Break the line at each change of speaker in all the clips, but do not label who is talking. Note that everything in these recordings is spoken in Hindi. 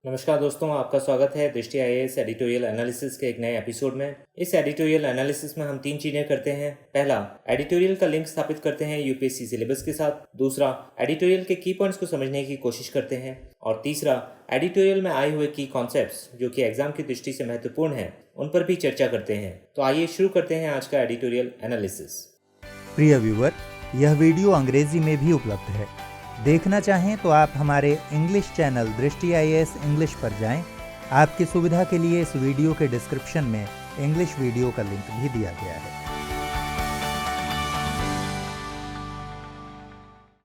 नमस्कार दोस्तों, आपका स्वागत है दृष्टि आईएएस एडिटोरियल एनालिसिस के एक नए एपिसोड में। इस एडिटोरियल एनालिसिस में हम 3 चीज़ें करते हैं। पहला, एडिटोरियल का लिंक स्थापित करते हैं यूपीएससी सिलेबस के साथ। दूसरा, एडिटोरियल के की पॉइंट्स को समझने की कोशिश करते हैं। और तीसरा, एडिटोरियल में आए हुए की कॉन्सेप्ट्स जो कि एग्जाम की दृष्टि से महत्वपूर्ण हैं, उन पर भी चर्चा करते हैं। तो आइए शुरू करते हैं आज का एडिटोरियल एनालिसिस।
प्रिय व्यूअर, यह वीडियो अंग्रेजी में भी उपलब्ध है। देखना चाहें तो आप हमारे इंग्लिश चैनल दृष्टि आईएएस इंग्लिश पर जाएं। आपकी सुविधा के लिए इस वीडियो के डिस्क्रिप्शन में इंग्लिश वीडियो का लिंक भी दिया गया है।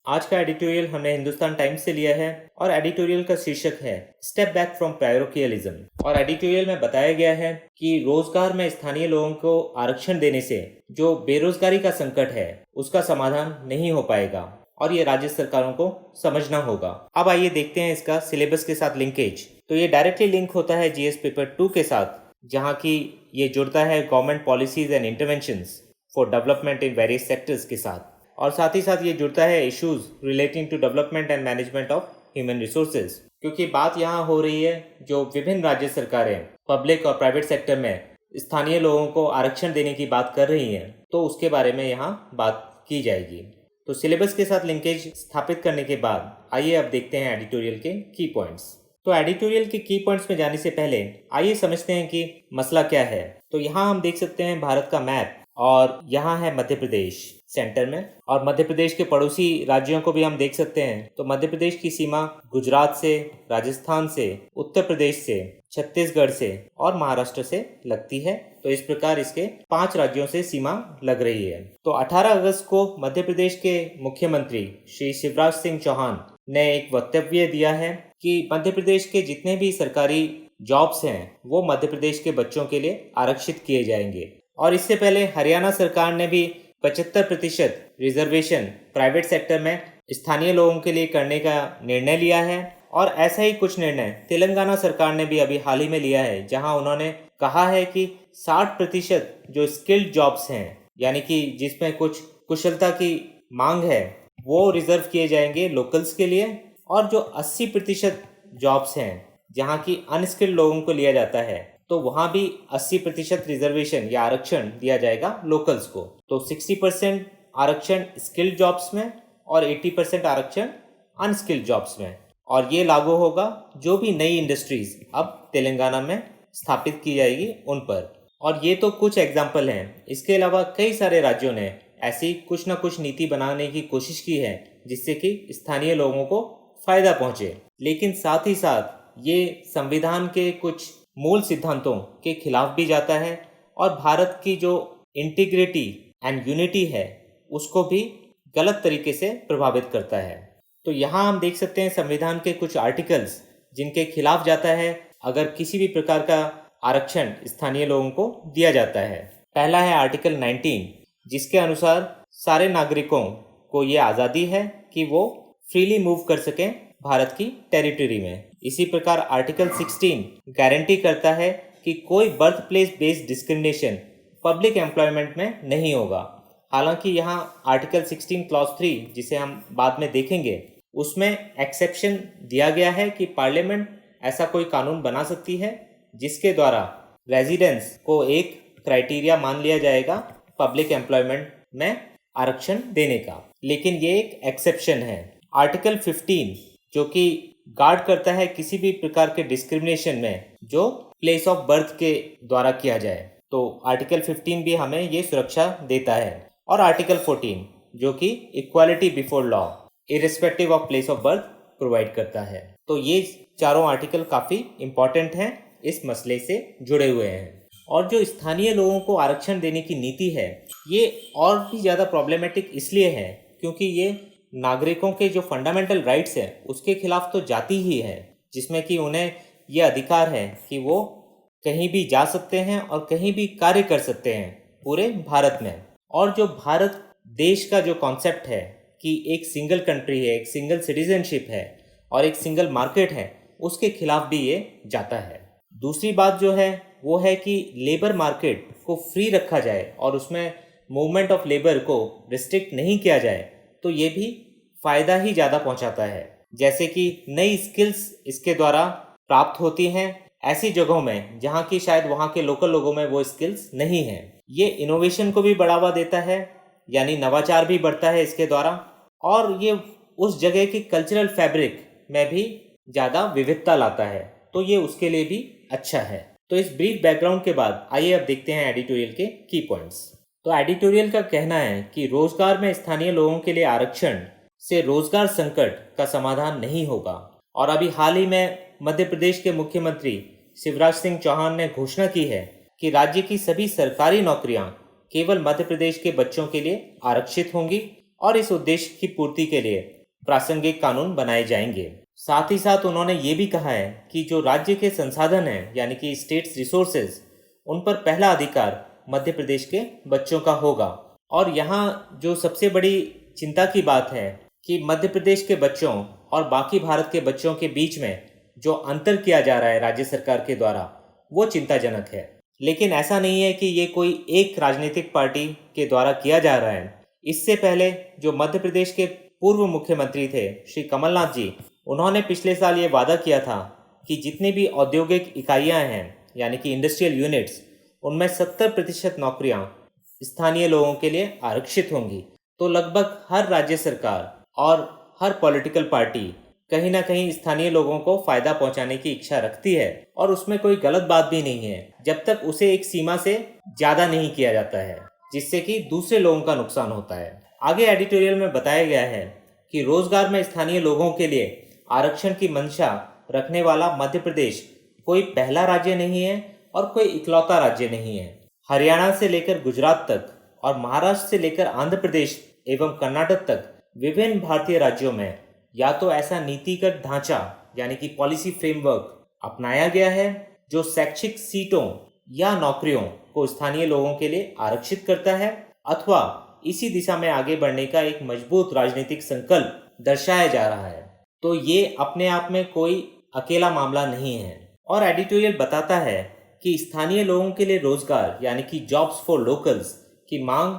आज का एडिटोरियल हमने हिंदुस्तान टाइम्स से लिया है और एडिटोरियल का शीर्षक है स्टेप बैक फ्रॉम पैरोकियलिज्म। और एडिटोरियल में बताया गया है कि रोजगार में स्थानीय लोगों को आरक्षण देने से जो बेरोजगारी का संकट है उसका समाधान नहीं हो पाएगा और ये राज्य सरकारों को समझना होगा। अब आइए देखते हैं इसका सिलेबस के साथ लिंकेज। तो ये डायरेक्टली लिंक होता है जीएस पेपर 2 के साथ, जहाँ की ये जुड़ता है government policies and interventions for development in various sectors के साथ, और साथ ही साथ ये जुड़ता है issues relating to development and management of human resources. क्योंकि बात यहाँ हो रही है जो विभिन्न राज्य सरकारें पब्लिक और प्राइवेट सेक्टर में स्थानीय लोगों को आरक्षण देने की बात कर रही हैं, तो उसके बारे में यहाँ बात की जाएगी। तो सिलेबस के साथ लिंकेज स्थापित करने के बाद आइए अब देखते हैं एडिटोरियल के की पॉइंट्स। तो एडिटोरियल के की पॉइंट्स में जाने से पहले आइए समझते हैं कि मसला क्या है। तो यहाँ हम देख सकते हैं भारत का मैप, और यहाँ है मध्य प्रदेश सेंटर में, और मध्य प्रदेश के पड़ोसी राज्यों को भी हम देख सकते हैं। तो मध्य प्रदेश की सीमा गुजरात से, राजस्थान से, उत्तर प्रदेश से, छत्तीसगढ़ से और महाराष्ट्र से लगती है। तो इस प्रकार इसके 5 राज्यों से सीमा लग रही है। तो 18 अगस्त को मध्य प्रदेश के मुख्यमंत्री श्री शिवराज सिंह चौहान ने एक वक्तव्य दिया है कि मध्य प्रदेश के जितने भी सरकारी जॉब्स हैं वो मध्य प्रदेश के बच्चों के लिए आरक्षित किए जाएंगे। और इससे पहले हरियाणा सरकार ने भी 75% रिजर्वेशन प्राइवेट सेक्टर में स्थानीय लोगों के लिए करने का निर्णय लिया है। और ऐसा ही कुछ निर्णय तेलंगाना सरकार ने भी अभी हाल ही में लिया है, जहां उन्होंने कहा है कि 60% जो स्किल्ड जॉब्स हैं, यानी कि जिसमें कुछ कुशलता की मांग है, वो रिजर्व किए जाएंगे लोकल्स के लिए। और जो 80% जॉब्स हैं जहां की अनस्किल्ड लोगों को लिया जाता है, तो वहां भी 80% रिजर्वेशन या आरक्षण दिया जाएगा लोकल्स को। तो 60% आरक्षण स्किल्ड जॉब्स में और 80% आरक्षण अनस्किल्ड जॉब्स में। और ये लागू होगा जो भी नई इंडस्ट्रीज अब तेलंगाना में स्थापित की जाएगी उन पर। और ये तो कुछ एग्जाम्पल हैं। इसके अलावा कई सारे राज्यों ने ऐसी कुछ ना कुछ नीति बनाने की कोशिश की है जिससे कि स्थानीय लोगों को फायदा पहुंचे। लेकिन साथ ही साथ ये संविधान के कुछ मूल सिद्धांतों के खिलाफ भी जाता है और भारत की जो इंटीग्रिटी एंड यूनिटी है उसको भी गलत तरीके से प्रभावित करता है। तो यहाँ हम देख सकते हैं संविधान के कुछ आर्टिकल्स जिनके खिलाफ जाता है अगर किसी भी प्रकार का आरक्षण स्थानीय लोगों को दिया जाता है। पहला है आर्टिकल 19, जिसके अनुसार सारे नागरिकों को ये आज़ादी है कि वो फ्रीली मूव कर सकें भारत की टेरिटरी में। इसी प्रकार आर्टिकल 16 गारंटी करता है कि कोई birth place based discrimination public employment में नहीं होगा। हालांकि यहाँ आर्टिकल 16 क्लॉज 3, जिसे हम बाद में देखेंगे, उसमें एक्सेप्शन दिया गया है कि पार्लियामेंट ऐसा कोई कानून बना सकती है जिसके द्वारा रेजिडेंस को एक क्राइटेरिया मान लिया जाएगा पब्लिक एम्प्लॉयमेंट में आरक्षण देने का। लेकिन ये एक एक्सेप्शन है। आर्टिकल 15 जो कि गार्ड करता है किसी भी प्रकार के डिस्क्रिमिनेशन में जो प्लेस ऑफ बर्थ के द्वारा किया जाए, तो आर्टिकल 15 भी हमें ये सुरक्षा देता है। और आर्टिकल 14 जो कि equality before law irrespective of place of birth provide करता है। तो ये चारों आर्टिकल काफ़ी इम्पॉर्टेंट हैं, इस मसले से जुड़े हुए हैं। और जो स्थानीय लोगों को आरक्षण देने की नीति है ये और भी ज़्यादा प्रॉब्लमेटिक इसलिए है क्योंकि ये नागरिकों के जो फंडामेंटल राइट्स हैं उसके खिलाफ तो जाती ही है, जिसमें कि उन्हें ये अधिकार है कि वो कहीं भी जा सकते हैं और कहीं भी कार्य कर सकते हैं पूरे भारत में। और जो भारत देश का जो कॉन्सेप्ट है कि एक सिंगल कंट्री है, एक सिंगल सिटीजनशिप है और एक सिंगल मार्केट है, उसके खिलाफ भी ये जाता है। दूसरी बात जो है वो है कि लेबर मार्केट को फ्री रखा जाए और उसमें मूवमेंट ऑफ लेबर को रिस्ट्रिक्ट नहीं किया जाए, तो ये भी फ़ायदा ही ज़्यादा पहुंचाता है। जैसे कि नई स्किल्स इसके द्वारा प्राप्त होती हैं ऐसी जगहों में जहाँ की शायद वहाँ के लोकल लोगों में वो स्किल्स नहीं हैं। ये इनोवेशन को भी बढ़ावा देता है, यानी नवाचार भी बढ़ता है इसके द्वारा, और ये उस जगह की कल्चरल फैब्रिक में भी ज़्यादा विविधता लाता है, तो ये उसके लिए भी अच्छा है। तो इस ब्रीफ बैकग्राउंड के बाद आइए अब देखते हैं एडिटोरियल के की पॉइंट्स। तो एडिटोरियल का कहना है कि रोजगार में स्थानीय लोगों के लिए आरक्षण से रोजगार संकट का समाधान नहीं होगा। और अभी हाल ही में मध्य प्रदेश के मुख्यमंत्री शिवराज सिंह चौहान ने घोषणा की है कि राज्य की सभी सरकारी नौकरियां केवल मध्य प्रदेश के बच्चों के लिए आरक्षित होंगी और इस उद्देश्य की पूर्ति के लिए प्रासंगिक कानून बनाए जाएंगे। साथ ही साथ उन्होंने ये भी कहा है कि जो राज्य के संसाधन हैं, यानी कि स्टेट्स रिसोर्सेज, उन पर पहला अधिकार मध्य प्रदेश के बच्चों का होगा। और यहाँ जो सबसे बड़ी चिंता की बात है कि मध्य प्रदेश के बच्चों और बाकी भारत के बच्चों के बीच में जो अंतर किया जा रहा है राज्य सरकार के द्वारा, वो चिंताजनक है। लेकिन ऐसा नहीं है कि ये कोई एक राजनीतिक पार्टी के द्वारा किया जा रहा है। इससे पहले जो मध्य प्रदेश के पूर्व मुख्यमंत्री थे श्री कमलनाथ जी, उन्होंने पिछले साल ये वादा किया था कि जितनी भी औद्योगिक इकाइयां हैं, यानी कि इंडस्ट्रियल यूनिट्स, उनमें 70% नौकरियां स्थानीय लोगों के लिए आरक्षित होंगी। तो लगभग हर राज्य सरकार और हर पॉलिटिकल पार्टी कहीं ना कहीं स्थानीय लोगों को फायदा पहुंचाने की इच्छा रखती है, और उसमें कोई गलत बात भी नहीं है, जब तक उसे एक सीमा से ज़्यादा नहीं किया जाता है जिससे कि दूसरे लोगों का नुकसान होता है। आगे एडिटोरियल में बताया गया है कि रोजगार में स्थानीय लोगों के लिए आरक्षण की मंशा रखने वाला मध्य प्रदेश कोई पहला राज्य नहीं है और कोई इकलौता राज्य नहीं है। हरियाणा से लेकर गुजरात तक और महाराष्ट्र से लेकर आंध्र प्रदेश एवं कर्नाटक तक विभिन्न भारतीय राज्यों में या तो ऐसा नीतिगत ढांचा, यानी कि पॉलिसी फ्रेमवर्क अपनाया गया है जो शैक्षिक सीटों या नौकरियों को स्थानीय लोगों के लिए आरक्षित करता है, अथवा इसी दिशा में आगे बढ़ने का एक मजबूत राजनीतिक संकल्प दर्शाया जा रहा है। तो ये अपने आप में कोई अकेला मामला नहीं है। और एडिटोरियल बताता है कि स्थानीय लोगों के लिए रोजगार, यानी कि जॉब्स फॉर लोकल्स की मांग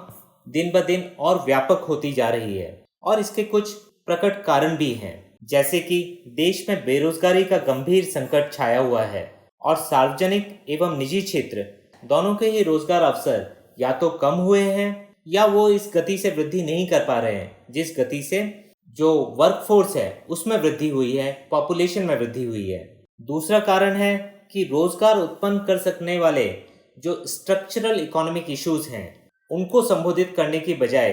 दिन ब दिन और व्यापक होती जा रही है, और इसके कुछ प्रकट कारण भी हैं, जैसे कि देश में बेरोजगारी का गंभीर संकट छाया हुआ है और सार्वजनिक एवं निजी क्षेत्र दोनों के ही रोजगार अवसर या तो कम हुए हैं या वो इस गति से वृद्धि नहीं कर पा रहे हैं जिस गति से जो वर्कफोर्स है उसमें वृद्धि हुई है, पॉपुलेशन में वृद्धि हुई है। दूसरा कारण है कि रोजगार उत्पन्न कर सकने वाले जो स्ट्रक्चरल इकोनॉमिक इश्यूज हैं उनको संबोधित करने की बजाय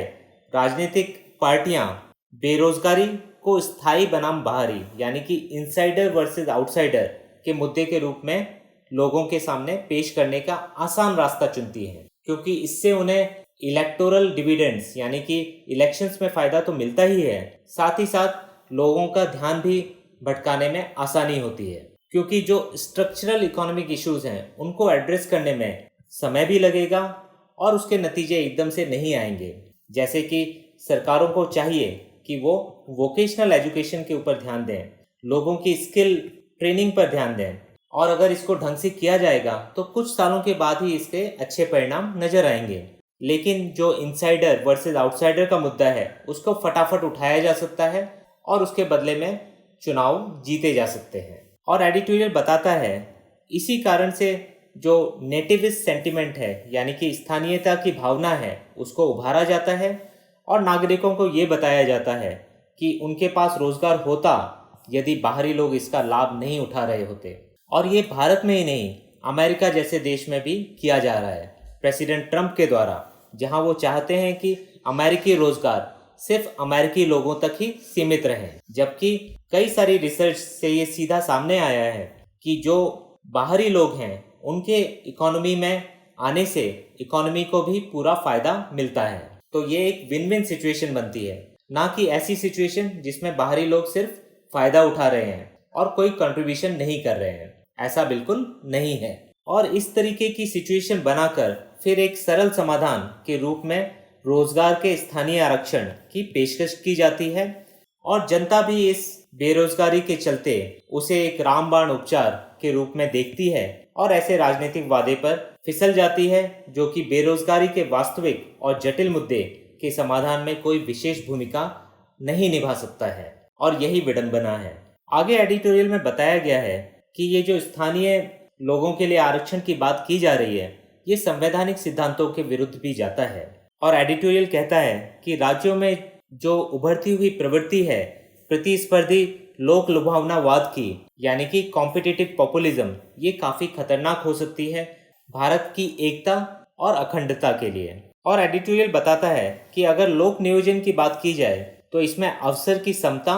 राजनीतिक पार्टियां बेरोजगारी को स्थायी बनाम बाहरी, यानी कि इनसाइडर वर्सेस आउटसाइडर के मुद्दे के रूप में लोगों के सामने पेश करने का आसान रास्ता चुनती हैं, क्योंकि इससे उन्हें इलेक्टोरल डिविडेंड्स, यानी कि इलेक्शंस में फ़ायदा तो मिलता ही है, साथ ही साथ लोगों का ध्यान भी भटकाने में आसानी होती है, क्योंकि जो स्ट्रक्चरल इकोनॉमिक इश्यूज हैं उनको एड्रेस करने में समय भी लगेगा और उसके नतीजे एकदम से नहीं आएंगे। जैसे कि सरकारों को चाहिए कि वो वोकेशनल एजुकेशन के ऊपर ध्यान दें, लोगों की स्किल ट्रेनिंग पर ध्यान दें, और अगर इसको ढंग से किया जाएगा तो कुछ सालों के बाद ही इसके अच्छे परिणाम नजर आएंगे। लेकिन जो इनसाइडर वर्सेस आउटसाइडर का मुद्दा है उसको फटाफट उठाया जा सकता है और उसके बदले में चुनाव जीते जा सकते हैं। और एडिटोरियल बताता है इसी कारण से जो नेटिविस्ट सेंटिमेंट है, यानी कि स्थानीयता की भावना है, उसको उभारा जाता है और नागरिकों को ये बताया जाता है कि उनके पास रोजगार होता यदि बाहरी लोग इसका लाभ नहीं उठा रहे होते। और ये भारत में ही नहीं, अमेरिका जैसे देश में भी किया जा रहा है प्रेसिडेंट ट्रंप के द्वारा, जहां वो चाहते हैं कि अमेरिकी रोजगार सिर्फ अमेरिकी लोगों तक ही सीमित रहें। जबकि कई सारी रिसर्च से ये सीधा सामने आया है कि जो बाहरी लोग हैं उनके इकोनॉमी में आने से इकोनॉमी को भी पूरा फायदा मिलता है। तो ये एक विन विन सिचुएशन बनती है, ना कि ऐसी सिचुएशन जिसमें बाहरी लोग सिर्फ फायदा उठा रहे हैं और कोई कंट्रीब्यूशन नहीं कर रहे हैं। ऐसा बिल्कुल नहीं है। और इस तरीके की सिचुएशन बनाकर फिर एक सरल समाधान के रूप में रोजगार के स्थानीय आरक्षण की पेशकश की जाती है और जनता भी इस बेरोजगारी के चलते उसे एक रामबाण उपचार के रूप में देखती है और ऐसे राजनीतिक वादे पर फिसल जाती है जो कि बेरोजगारी के वास्तविक और जटिल मुद्दे के समाधान में कोई विशेष भूमिका नहीं निभा सकता है। और यही विडंबना है। आगे एडिटोरियल में बताया गया है कि ये जो स्थानीय लोगों के लिए आरक्षण की बात की जा रही है ये संवैधानिक सिद्धांतों के विरुद्ध भी जाता है। और एडिटोरियल कहता है कि राज्यों में जो उभरती हुई प्रवृत्ति है प्रतिस्पर्धी लोक लुभावनावाद की, यानी कि कॉम्पिटिटिव पॉपुलिज्म, ये काफ़ी खतरनाक हो सकती है भारत की एकता और अखंडता के लिए। और एडिटोरियल बताता है कि अगर लोक नियोजन की बात की जाए तो इसमें अवसर की समता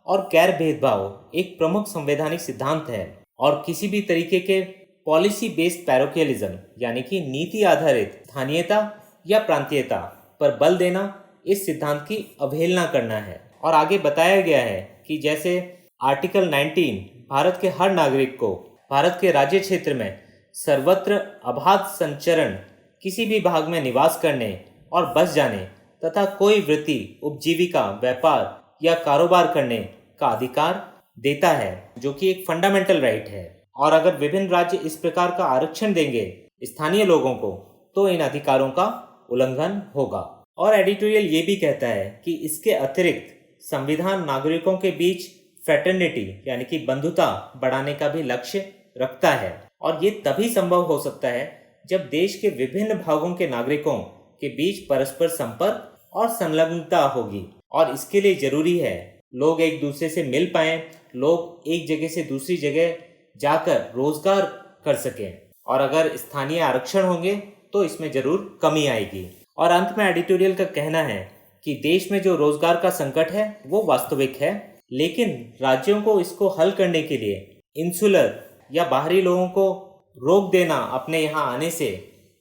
और गैर भेदभाव एक प्रमुख संवैधानिक सिद्धांत है और किसी भी तरीके के पॉलिसी बेस्ड पैरोकियलिज्म यानी कि नीति आधारित स्थानीयता या प्रांतीयता पर बल देना इस सिद्धांत की अवहेलना करना है। और आगे बताया गया है कि जैसे आर्टिकल 19 भारत के हर नागरिक को भारत के राज्य क्षेत्र में सर्वत्र अबाध संचरण, किसी भी भाग में निवास करने और बस जाने तथा कोई वृत्ति, उपजीविका, व्यापार या कारोबार करने का अधिकार देता है, जो कि एक फंडामेंटल राइट है। और अगर विभिन्न राज्य इस प्रकार का आरक्षण देंगे स्थानीय लोगों को तो इन अधिकारों का उल्लंघन होगा। और एडिटोरियल ये भी कहता है कि इसके अतिरिक्त संविधान नागरिकों के बीच फ्रेटर्निटी यानी कि बंधुता बढ़ाने का भी लक्ष्य रखता है और ये तभी संभव हो सकता है जब देश के विभिन्न भागों के नागरिकों के बीच परस्पर संपर्क और संलग्नता होगी। और इसके लिए जरूरी है लोग एक दूसरे से मिल पाएं, लोग एक जगह से दूसरी जगह जाकर रोजगार कर सकें। और अगर स्थानीय आरक्षण होंगे तो इसमें जरूर कमी आएगी। और अंत में एडिटोरियल का कहना है कि देश में जो रोजगार का संकट है वो वास्तविक है, लेकिन राज्यों को इसको हल करने के लिए इंसुलर या बाहरी लोगों को रोक देना अपने यहाँ आने से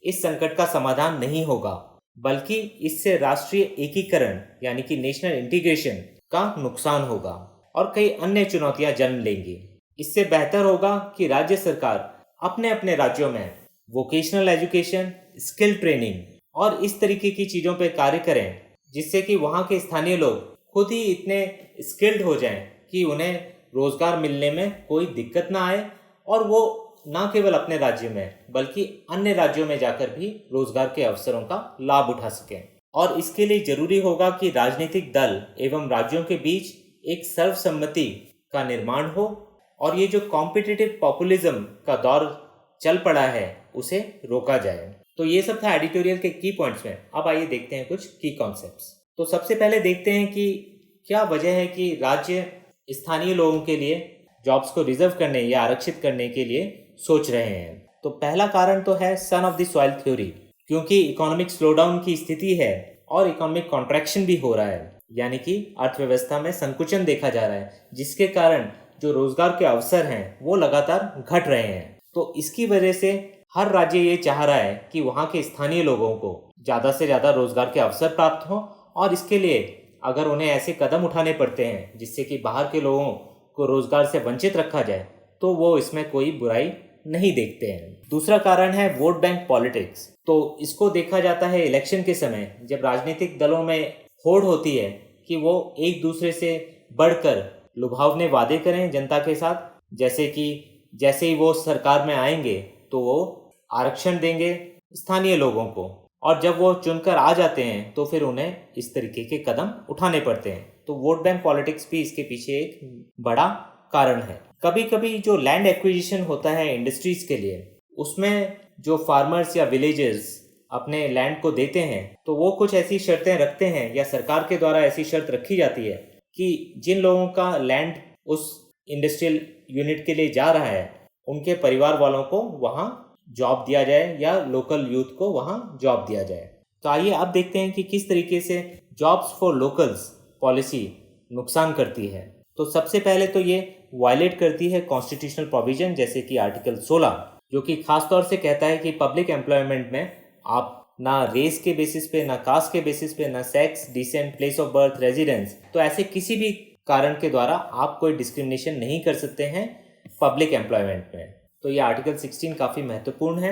इस संकट का समाधान नहीं होगा, बल्कि इससे राष्ट्रीय एकीकरण यानी कि नेशनल इंटीग्रेशन का नुकसान होगा और कई अन्य चुनौतियां जन्म लेंगी। इससे बेहतर होगा कि राज्य सरकार अपने अपने राज्यों में वोकेशनल एजुकेशन, स्किल ट्रेनिंग और इस तरीके की चीज़ों पर कार्य करें जिससे कि वहाँ के स्थानीय लोग खुद ही इतने स्किल्ड हो जाएं कि उन्हें रोजगार मिलने में कोई दिक्कत ना आए और वो न केवल अपने राज्य में बल्कि अन्य राज्यों में जाकर भी रोजगार के अवसरों का लाभ उठा सकें। और इसके लिए जरूरी होगा कि राजनीतिक दल एवं राज्यों के बीच एक सर्वसम्मति का निर्माण हो और ये जो कॉम्पिटिटिव पॉपुलिज्म का दौर चल पड़ा है उसे रोका जाए। तो ये सब था एडिटोरियल के की पॉइंट्स में। अब आइए देखते हैं कुछ की कॉन्सेप्ट्स। तो सबसे पहले देखते हैं कि क्या वजह है कि राज्य स्थानीय लोगों के लिए जॉब्स को रिजर्व करने या आरक्षित करने के लिए सोच रहे हैं। तो पहला कारण तो है son of the soil theory, क्योंकि इकोनॉमिक स्लोडाउन की स्थिति है और इकोनॉमिक कॉन्ट्रैक्शन भी हो रहा है, यानी कि अर्थव्यवस्था में संकुचन देखा जा रहा है, जिसके कारण जो रोजगार के अवसर हैं वो लगातार घट रहे हैं। तो इसकी वजह से हर राज्य ये चाह रहा है कि वहाँ के स्थानीय लोगों को ज़्यादा से ज़्यादा रोजगार के अवसर प्राप्त हों और इसके लिए अगर उन्हें ऐसे कदम उठाने पड़ते हैं जिससे कि बाहर के लोगों को रोजगार से वंचित रखा जाए तो वो इसमें कोई बुराई नहीं देखते हैं। दूसरा कारण है वोट बैंक पॉलिटिक्स। तो इसको देखा जाता है इलेक्शन के समय जब राजनीतिक दलों में होड़ होती है कि वो एक दूसरे से बढ़कर लुभावने वादे करें जनता के साथ, जैसे कि जैसे ही वो सरकार में आएंगे तो वो आरक्षण देंगे स्थानीय लोगों को और जब वो चुनकर आ जाते हैं तो फिर उन्हें इस तरीके के कदम उठाने पड़ते हैं। तो वोट बैंक पॉलिटिक्स भी इसके पीछे एक बड़ा कारण है। कभी कभी जो लैंड एक्विजिशन होता है इंडस्ट्रीज के लिए, उसमें जो फार्मर्स या विलेजर्स अपने लैंड को देते हैं तो वो कुछ ऐसी शर्तें रखते हैं या सरकार के द्वारा ऐसी शर्त रखी जाती है कि जिन लोगों का लैंड उस इंडस्ट्रियल यूनिट के लिए जा रहा है उनके परिवार वालों को वहाँ जॉब दिया जाए या लोकल यूथ को वहाँ जॉब दिया जाए। तो आइए अब देखते हैं कि किस तरीके से जॉब्स फॉर लोकल्स पॉलिसी नुकसान करती है। तो सबसे पहले तो ये वायलेट करती है कॉन्स्टिट्यूशनल प्रोविजन, जैसे कि आर्टिकल 16 जो कि खास तौर से कहता है कि पब्लिक एम्प्लॉयमेंट में आप ना रेस के बेसिस पे, ना कास्ट के बेसिस पे, ना sex, descent, place of birth, residence, तो ऐसे किसी भी कारण के द्वारा आप कोई डिस्क्रिमिनेशन नहीं कर सकते हैं पब्लिक एम्प्लॉयमेंट में। तो ये आर्टिकल 16 काफ़ी महत्वपूर्ण है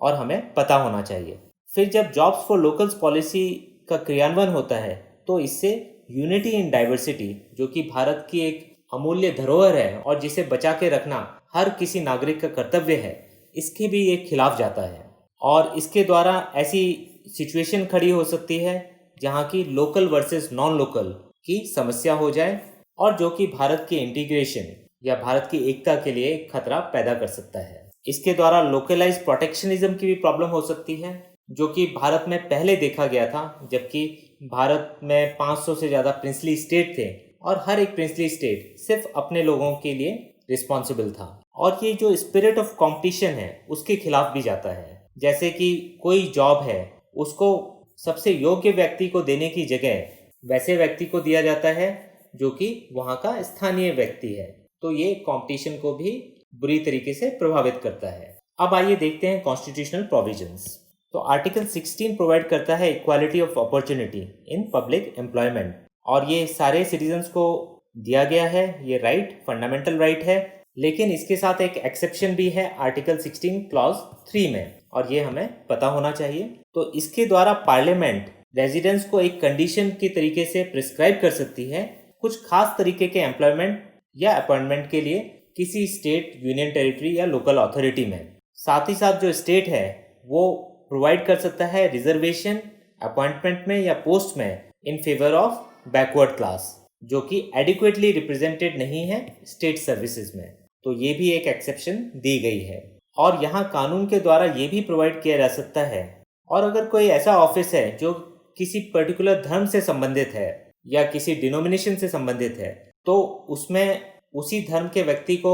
और हमें पता होना चाहिए। फिर जब जॉब्स फॉर लोकल्स पॉलिसी का क्रियान्वयन होता है तो इससे यूनिटी इन डाइवर्सिटी, जो कि भारत की एक अमूल्य धरोहर है और जिसे बचा के रखना हर किसी नागरिक का कर्तव्य है, इसके भी एक खिलाफ जाता है। और इसके द्वारा ऐसी सिचुएशन खड़ी हो सकती है जहाँ की लोकल वर्सेस नॉन लोकल की समस्या हो जाए और जो कि भारत के इंटीग्रेशन या भारत की एकता के लिए खतरा पैदा कर सकता है। इसके द्वारा लोकलाइज प्रोटेक्शनिज्म की भी प्रॉब्लम हो सकती है, जो कि भारत में पहले देखा गया था, जबकि भारत में 500 से ज़्यादा प्रिंसली स्टेट थे और हर एक प्रिंसली स्टेट सिर्फ अपने लोगों के लिए रिस्पॉन्सिबल था। और ये जो स्पिरिट ऑफ कंपटीशन है उसके खिलाफ भी जाता है। जैसे कि कोई जॉब है, उसको सबसे योग्य व्यक्ति को देने की जगह वैसे व्यक्ति को दिया जाता है जो कि वहाँ का स्थानीय व्यक्ति है। तो ये कंपटीशन को भी बुरी तरीके से प्रभावित करता है। अब आइए देखते हैं कॉन्स्टिट्यूशनल प्रोविजंस। तो आर्टिकल 16 प्रोवाइड करता है equality of opportunity in public employment, और ये सारे सिटीजन्स को दिया गया है। ये राइट फंडामेंटल राइट है, लेकिन इसके साथ एक एक्सेप्शन भी है आर्टिकल 16 क्लॉज 3 में, और ये हमें पता होना चाहिए। तो इसके द्वारा पार्लियामेंट रेजिडेंट्स को एक कंडीशन के तरीके से प्रिस्क्राइब कर सकती है कुछ खास तरीके के एम्प्लॉयमेंट या अपॉइंटमेंट के लिए किसी स्टेट, यूनियन टेरिटरी या लोकल अथॉरिटी में। साथ ही साथ जो स्टेट है वो प्रोवाइड कर सकता है रिजर्वेशन अपॉइंटमेंट में या पोस्ट में in favour of backward class, जो कि एडिक्वेटली रिप्रेजेंटेड नहीं है स्टेट सर्विसेज में। तो ये भी एक एक्सेप्शन दी गई है, और यहाँ कानून के द्वारा ये भी प्रोवाइड किया जा सकता है, और अगर कोई ऐसा ऑफिस है जो किसी पर्टिकुलर धर्म से संबंधित है या किसी डिनोमिनेशन से संबंधित है, तो उसमें उसी धर्म के व्यक्ति को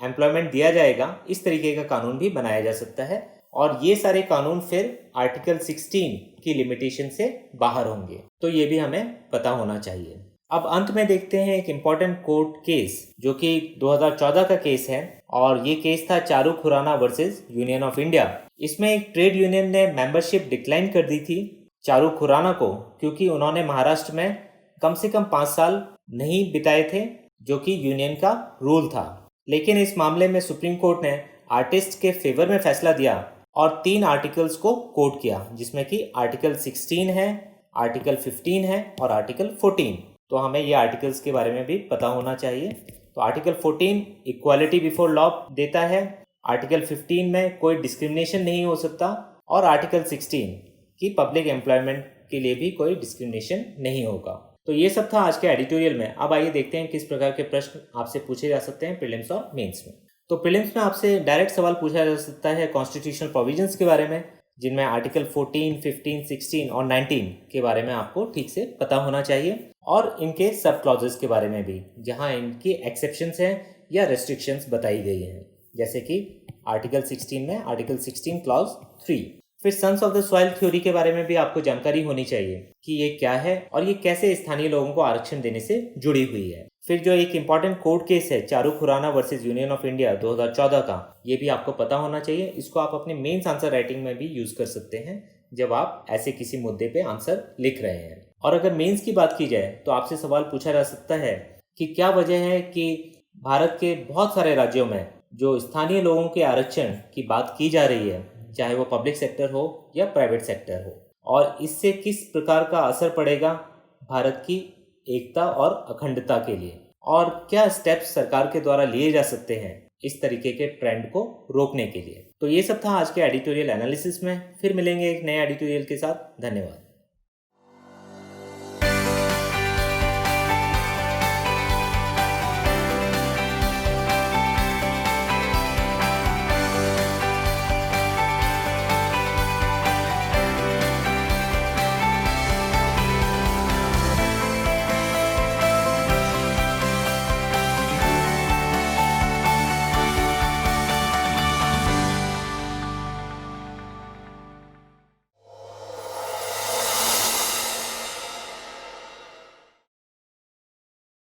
एम्प्लॉयमेंट दिया जाएगा। इस तरीके का कानून भी बनाया जा सकता है, और ये सारे कानून फिर आर्टिकल 16 की लिमिटेशन से बाहर होंगे। तो ये भी हमें पता होना चाहिए। अब अंत में देखते हैं एक इम्पॉर्टेंट कोर्ट केस, जो कि 2014 का केस है, और ये केस था Charu Khurana versus Union of India. इसमें एक ट्रेड यूनियन ने मेंबरशिप डिक्लाइन कर दी थी चारू खुराना को, क्योंकि उन्होंने महाराष्ट्र में कम से कम 5 साल नहीं बिताए थे, जो कि यूनियन का रूल था। लेकिन इस मामले में सुप्रीम कोर्ट ने आर्टिस्ट के फेवर में फैसला दिया और 3 आर्टिकल्स को कोट किया, जिसमें कि आर्टिकल 16 है, आर्टिकल 15 है और आर्टिकल 14। तो हमें ये आर्टिकल्स के बारे में भी पता होना चाहिए। तो आर्टिकल 14 इक्वालिटी बिफोर लॉ देता है, आर्टिकल 15 में कोई डिस्क्रिमिनेशन नहीं हो सकता, और आर्टिकल 16 की पब्लिक एम्प्लॉयमेंट के लिए भी कोई डिस्क्रिमिनेशन नहीं होगा। तो ये सब था आज के एडिटोरियल में। अब आइए देखते हैं किस प्रकार के प्रश्न आपसे पूछे जा सकते हैं प्रीलिम्स और मेंस में। तो प्रीलिम्स में आपसे डायरेक्ट सवाल पूछा जा सकता है कॉन्स्टिट्यूशनल प्रोविजंस के बारे में, जिनमें आर्टिकल 14, 15, 16 और 19 के बारे में आपको ठीक से पता होना चाहिए, और इनके सब क्लॉजेस के बारे में भी, जहां इनकी एक्सेप्शंस हैं या रेस्ट्रिक्शंस बताई गई हैं, जैसे कि आर्टिकल 16 में आर्टिकल 16 क्लॉज 3। फिर sons of the soil theory के बारे में भी आपको जानकारी होनी चाहिए कि ये क्या है और ये कैसे स्थानीय लोगों को आरक्षण देने से जुड़ी हुई है। फिर जो एक इम्पॉर्टेंट कोर्ट केस है Charu Khurana versus Union of India 2014 का, ये भी आपको पता होना चाहिए। इसको आप अपने मेंस आंसर राइटिंग में भी यूज कर सकते हैं जब आप ऐसे किसी मुद्दे पे आंसर लिख रहे हैं। और अगर मेंस की बात की जाए तो आपसे सवाल पूछा जा सकता है कि क्या वजह है कि भारत के बहुत सारे राज्यों में जो स्थानीय लोगों के आरक्षण की बात की जा रही है, चाहे वो पब्लिक सेक्टर हो या प्राइवेट सेक्टर हो, और इससे किस प्रकार का असर पड़ेगा भारत की एकता और अखंडता के लिए, और क्या स्टेप्स सरकार के द्वारा लिए जा सकते हैं इस तरीके के ट्रेंड को रोकने के लिए। तो ये सब था आज के एडिटोरियल एनालिसिस में। फिर मिलेंगे एक नए एडिटोरियल के साथ। धन्यवाद।